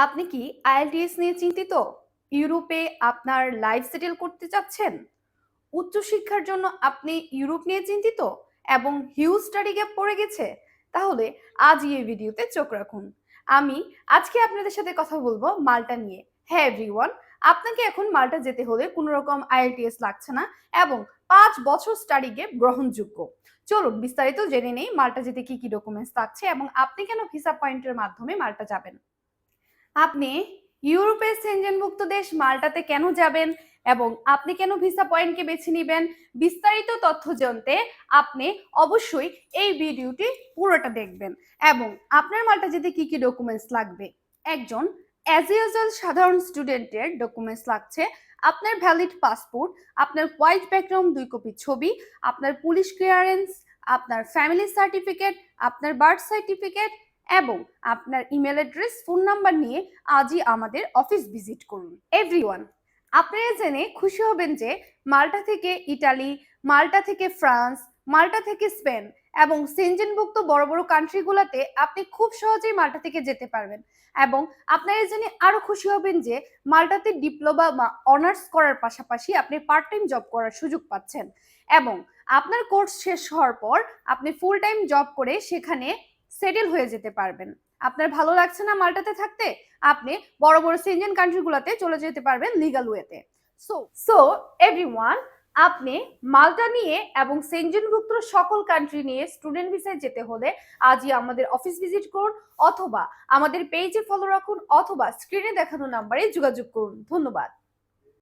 আপনি কি আইএলটিএস নিয়ে চিন্তিত? ইউরোপে আপনার লাইফ সেটেল করতে চাচ্ছেন? উচ্চশিক্ষার জন্য আপনি ইউরোপ নিয়ে চিন্তিত এবং হিউজ স্টাডি গ্যাপ পড়ে গেছে? তাহলে আজই এই ভিডিওতে চোখ রাখুন। আমি আজকে আপনাদের সাথে কথা বলবো মাল্টা নিয়ে। হ্যাঁ এভরিওয়ান, আপনাকে এখন মাল্টা যেতে হলে কোনো রকম আইএলটিএস লাগছে না এবং 5 বছর স্টাডি গ্যাপ গ্রহণযোগ্য। চলুন বিস্তারিত জেনে নেই মাল্টা যেতে কি কি ডকুমেন্টস লাগছে এবং আপনি কেন ভিসা পয়েন্টের মাধ্যমে মাল্টা যাবেন। আপনি ইউরোপের সেনজেনভুক্ত দেশ মাল্টাতে কেন যাবেন এবং আপনি কেন ভিসা পয়েন্টকে বেছে নেবেন, বিস্তারিত তথ্য জানতে আপনি অবশ্যই এই ভিডিওটি পুরোটা দেখবেন। এবং আপনার মাল্টা যেতে কি কি ডকুমেন্টস লাগবে। একজন অ্যাজ ইউজুয়াল সাধারণ স্টুডেন্টের ডকুমেন্টস লাগছে আপনার ভ্যালিড পাসপোর্ট, আপনার হোয়াইট ব্যাকগ্রাউন্ড 2 কপি ছবি, আপনার পুলিশ ক্লিয়ারেন্স, আপনার ফ্যামিলি সার্টিফিকেট, আপনার বার্থ সার্টিফিকেট এবং আপনার ইমেল অ্যাড্রেস, ফোন নাম্বার নিয়ে আজই আমাদের অফিস ভিজিট করুন। এভরিওয়ান, আপনারা জেনে খুশি হবেন যে মাল্টা থেকে ইটালি, মাল্টা থেকে ফ্রান্স, মাল্টা থেকে স্পেন এবং সেনজেনভুক্ত বড় বড় কান্ট্রিগুলোতে আপনি খুব সহজেই মাল্টা থেকে যেতে পারবেন। এবং আপনারা জেনে আরো খুশি হবেন যে মাল্টাতে ডিপ্লোমা বা অনার্স করার পাশাপাশি আপনি পার্ট টাইম জব করার সুযোগ পাচ্ছেন এবং আপনার কোর্স শেষ হওয়ার পর আপনি ফুল টাইম জব করে সেখানে সেটেল হয়ে যেতে পারবেন। আপনার ভালো লাগছে না মাল্টাতে থাকতে? আপনি বড় বড় সেনজেন কান্ট্রিগুলোতে চলে যেতে পারবেন লিগ্যাল ওয়েতে। সো সো এভরিওয়ান, আপনি মাল্টা নিয়ে এবং সেনজেনভুক্ত সকল কান্ট্রি নিয়ে স্টুডেন্ট ভিসায় যেতে হলে আজই আমাদের অফিস ভিজিট করুন অথবা আমাদের পেজে ফলো রাখুন অথবা স্ক্রিনে দেখানো নাম্বারে যোগাযোগ করুন। ধন্যবাদ।